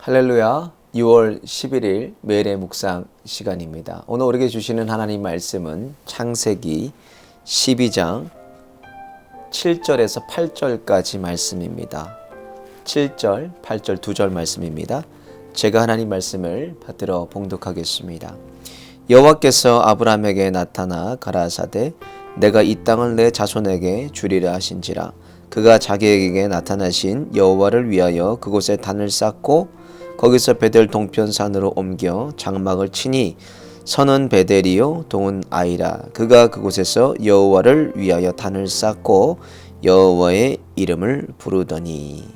할렐루야. 6월 11일 매일의 묵상 시간입니다. 오늘 우리에게 주시는 하나님 말씀은 창세기 12장 7절에서 8절까지 말씀입니다. 7절, 8절 두 절 말씀입니다. 제가 하나님 말씀을 받들어 봉독하겠습니다. 여호와께서 아브라함에게 나타나 가라사대 내가 이 땅을 내 자손에게 주리라 하신지라. 그가 자기에게 나타나신 여호와를 위하여 그곳에 단을 쌓고 거기서 베델 동편산으로 옮겨 장막을 치니 서는 베델이요 동은 아이라. 그가 그곳에서 여호와를 위하여 단을 쌓고 여호와의 이름을 부르더니.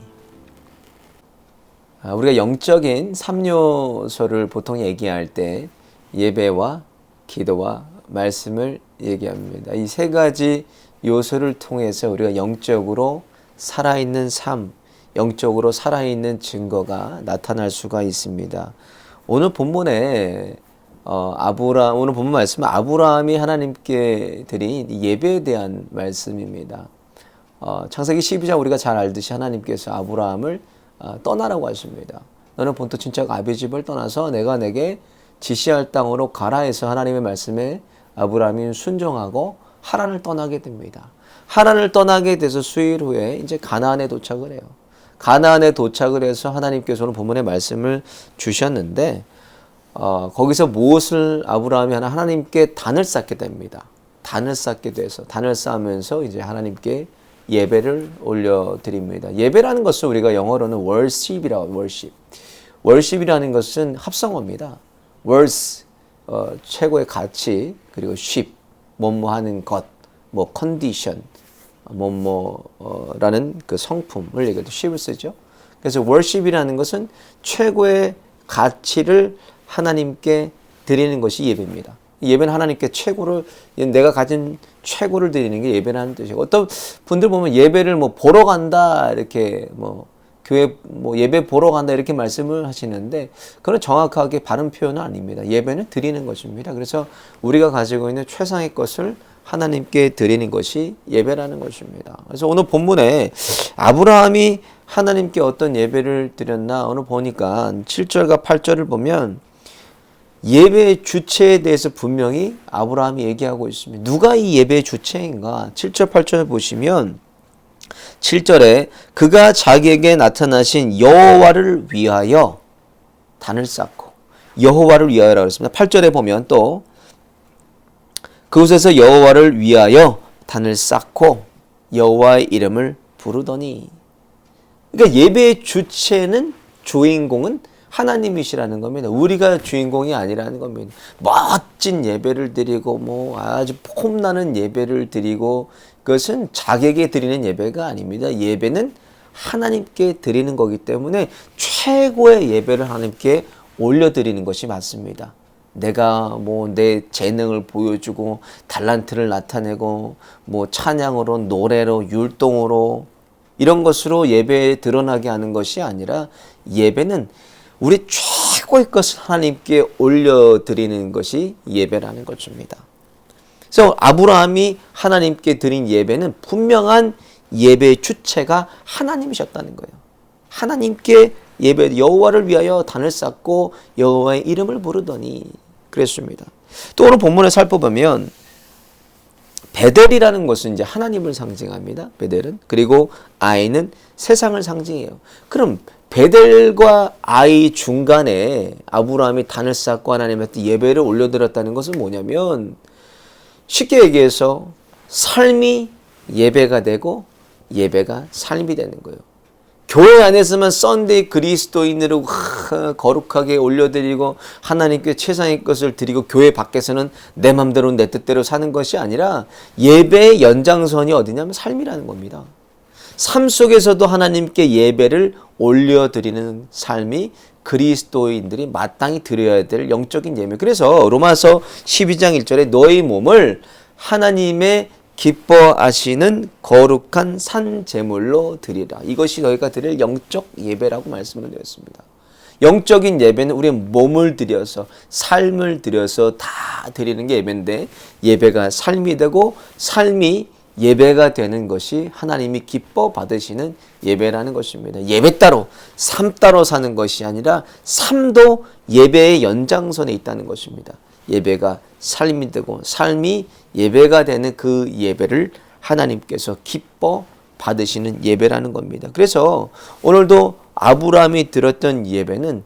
우리가 영적인 3요소를 보통 얘기할 때 예배와 기도와 말씀을 얘기합니다. 이 세 가지 요소를 통해서 우리가 영적으로 살아있는 삶, 영적으로 살아있는 증거가 나타날 수가 있습니다. 오늘 본문에 오늘 본문 말씀은 아브라함이 하나님께 드린 예배에 대한 말씀입니다. 창세기 12장 우리가 잘 알듯이 하나님께서 아브라함을 떠나라고 하십니다. 너는 본토 친척 아비 집을 떠나서 내가 내게 지시할 땅으로 가라 해서 하나님의 말씀에 아브라함이 순종하고 하란을 떠나게 됩니다. 하란을 떠나게 돼서 수일 후에 이제 가나안에 도착을 해요. 가나안에 도착을 해서 하나님께서 오늘 본문의 말씀을 주셨는데 거기서 무엇을 아브라함이 하나님께 단을 쌓게 됩니다. 단을 쌓게 돼서 단을 쌓으면서 이제 하나님께 예배를 올려드립니다. 예배라는 것은 우리가 영어로는 worship이라고 worship. worship이라는 것은 합성어입니다. worth 최고의 가치 그리고 ship 뭐뭐 하는 것, 뭐 condition 뭐뭐라는 그 성품을 얘기할 때 ship을 쓰죠. 그래서 worship이라는 것은 최고의 가치를 하나님께 드리는 것이 예배입니다. 예배는 하나님께 최고를 내가 가진 최고를 드리는 게 예배라는 뜻이고, 어떤 분들 보면 예배를 뭐 보러 간다 이렇게 뭐 교회 뭐 예배 보러 간다 이렇게 말씀을 하시는데 그건 정확하게 바른 표현은 아닙니다. 예배는 드리는 것입니다. 그래서 우리가 가지고 있는 최상의 것을 하나님께 드리는 것이 예배라는 것입니다. 그래서 오늘 본문에 아브라함이 하나님께 어떤 예배를 드렸나 오늘 보니까 7절과 8절을 보면 예배의 주체에 대해서 분명히 아브라함이 얘기하고 있습니다. 누가 이 예배의 주체인가? 7절 8절을 보시면 7절에 그가 자기에게 나타나신 여호와를 위하여 단을 쌓고 여호와를 위하여라고 했습니다. 8절에 보면 또 그곳에서 여호와를 위하여 단을 쌓고 여호와의 이름을 부르더니. 그러니까 예배의 주체는 주인공은 하나님이시라는 겁니다. 우리가 주인공이 아니라는 겁니다. 멋진 예배를 드리고 뭐 아주 폼나는 예배를 드리고 그것은 자기에게 드리는 예배가 아닙니다. 예배는 하나님께 드리는 거기 때문에 최고의 예배를 하나님께 올려드리는 것이 맞습니다. 내가 뭐 내 재능을 보여주고 달란트를 나타내고 뭐 찬양으로 노래로 율동으로 이런 것으로 예배에 드러나게 하는 것이 아니라 예배는 우리 최고의 것을 하나님께 올려드리는 것이 예배라는 것입니다. 그래서 아브라함이 하나님께 드린 예배는 분명한 예배의 주체가 하나님이셨다는 거예요. 하나님께 예배, 여호와를 위하여 단을 쌓고 여호와의 이름을 부르더니 그랬습니다. 또 오늘 본문에 살펴보면 베델이라는 것은 이제 하나님을 상징합니다. 베델은. 그리고 아이는 세상을 상징해요. 그럼 베델과 아이 중간에 아브라함이 단을 쌓고 하나님한테 예배를 올려드렸다는 것은 뭐냐면 쉽게 얘기해서 삶이 예배가 되고 예배가 삶이 되는 거예요. 교회 안에서만 썬데이 그리스도인으로 거룩하게 올려드리고 하나님께 최상의 것을 드리고 교회 밖에서는 내 맘대로 내 뜻대로 사는 것이 아니라 예배의 연장선이 어디냐면 삶이라는 겁니다. 삶 속에서도 하나님께 예배를 올려드리는 삶이 그리스도인들이 마땅히 드려야 될 영적인 예배. 그래서 로마서 12장 1절에 너희 몸을 하나님의 기뻐하시는 거룩한 산 제물로 드리라. 이것이 너희가 드릴 영적 예배라고 말씀을 드렸습니다. 영적인 예배는 우리의 몸을 들여서 삶을 들여서 다 드리는 게 예배인데 예배가 삶이 되고 삶이 예배가 되는 것이 하나님이 기뻐 받으시는 예배라는 것입니다. 예배 따로, 삶 따로 사는 것이 아니라 삶도 예배의 연장선에 있다는 것입니다. 예배가 삶이 되고 삶이 예배가 되는 그 예배를 하나님께서 기뻐 받으시는 예배라는 겁니다. 그래서 오늘도 아브라함이 드렸던 예배는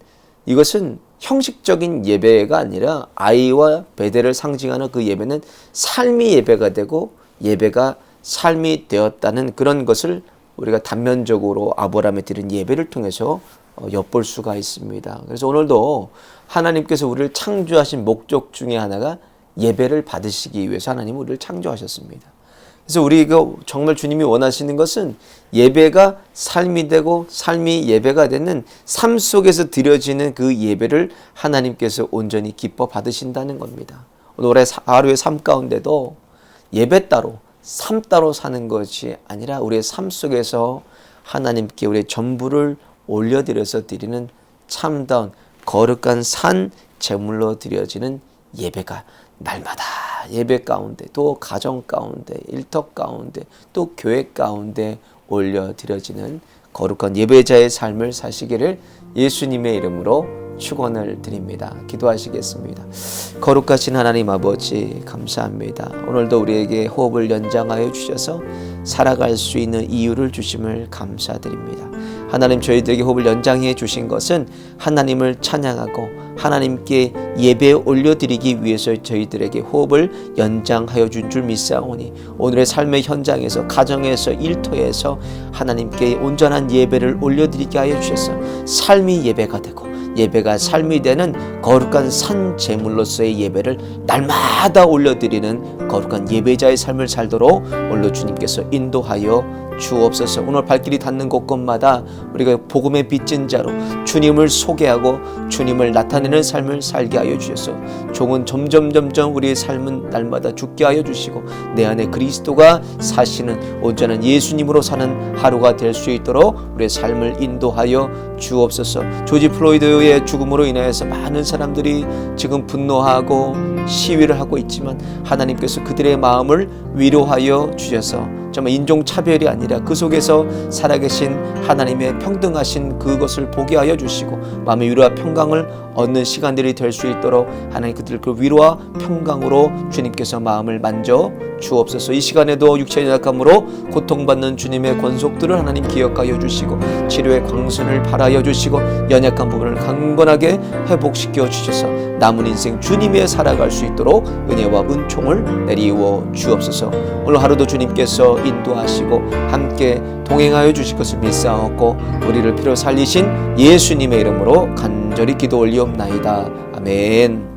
이것은 형식적인 예배가 아니라 아이와 베델을 상징하는 그 예배는 삶이 예배가 되고 예배가 삶이 되었다는 그런 것을 우리가 단면적으로 아브라함에 드린 예배를 통해서 엿볼 수가 있습니다. 그래서 오늘도 하나님께서 우리를 창조하신 목적 중에 하나가 예배를 받으시기 위해서 하나님은 우리를 창조하셨습니다. 그래서 우리가 정말 주님이 원하시는 것은 예배가 삶이 되고 삶이 예배가 되는 삶 속에서 드려지는 그 예배를 하나님께서 온전히 기뻐 받으신다는 겁니다. 오늘 하루의 삶 가운데도 예배 따로 삶 따로 사는 것이 아니라 우리의 삶 속에서 하나님께 우리의 전부를 올려드려서 드리는 참다운 거룩한 산 제물로 드려지는 예배가 날마다 예배 가운데 또 가정 가운데 일터 가운데 또 교회 가운데 올려드려지는 거룩한 예배자의 삶을 사시기를 예수님의 이름으로 축원을 드립니다. 기도하시겠습니다. 거룩하신 하나님 아버지 감사합니다. 오늘도 우리에게 호흡을 연장하여 주셔서 살아갈 수 있는 이유를 주심을 감사드립니다. 하나님 저희들에게 호흡을 연장해 주신 것은 하나님을 찬양하고 하나님께 예배에 올려드리기 위해서 저희들에게 호흡을 연장하여 준 줄 믿사오니 오늘의 삶의 현장에서 가정에서 일터에서 하나님께 온전한 예배를 올려드리게 하여 주셔서 삶이 예배가 되고 예배가 삶이 되는 거룩한 산 제물로서의 예배를 날마다 올려드리는 거룩한 예배자의 삶을 살도록 오늘 주님께서 인도하여 주옵소서. 오늘 발길이 닿는 곳곳마다 우리가 복음의 빚진 자로 주님을 소개하고 주님을 나타내는 삶을 살게 하여 주셔서 종은 점점 우리의 삶은 날마다 죽게 하여 주시고 내 안에 그리스도가 사시는 온전한 예수님으로 사는 하루가 될 수 있도록 우리의 삶을 인도하여 주옵소서. 조지 플로이드의 죽음으로 인하여서 많은 사람들이 지금 분노하고 시위를 하고 있지만 하나님께서 그들의 마음을 위로하여 주셔서 정말 인종차별이 아니라 그 속에서 살아계신 하나님의 평등하신 그것을 보게 하여 주시고 마음의 위로와 평강을 얻는 시간들이 될 수 있도록 하나님 그들 그 위로와 평강으로 주님께서 마음을 만져 주옵소서. 이 시간에도 육체의 연약함으로 고통받는 주님의 권속들을 하나님 기억하여 주시고 치료의 광선을 발하여 주시고 연약한 부분을 강건하게 회복시켜 주셔서 남은 인생 주님의 살아갈 수 있도록 은혜와 은총을 내리워 주옵소서. 오늘 하루도 주님께서 인도하시고 함께 동행하여 주실 것을 믿사옵고 우리를 피로 살리신 예수님의 이름으로 간절히 기도 올리옵나이다. 아멘.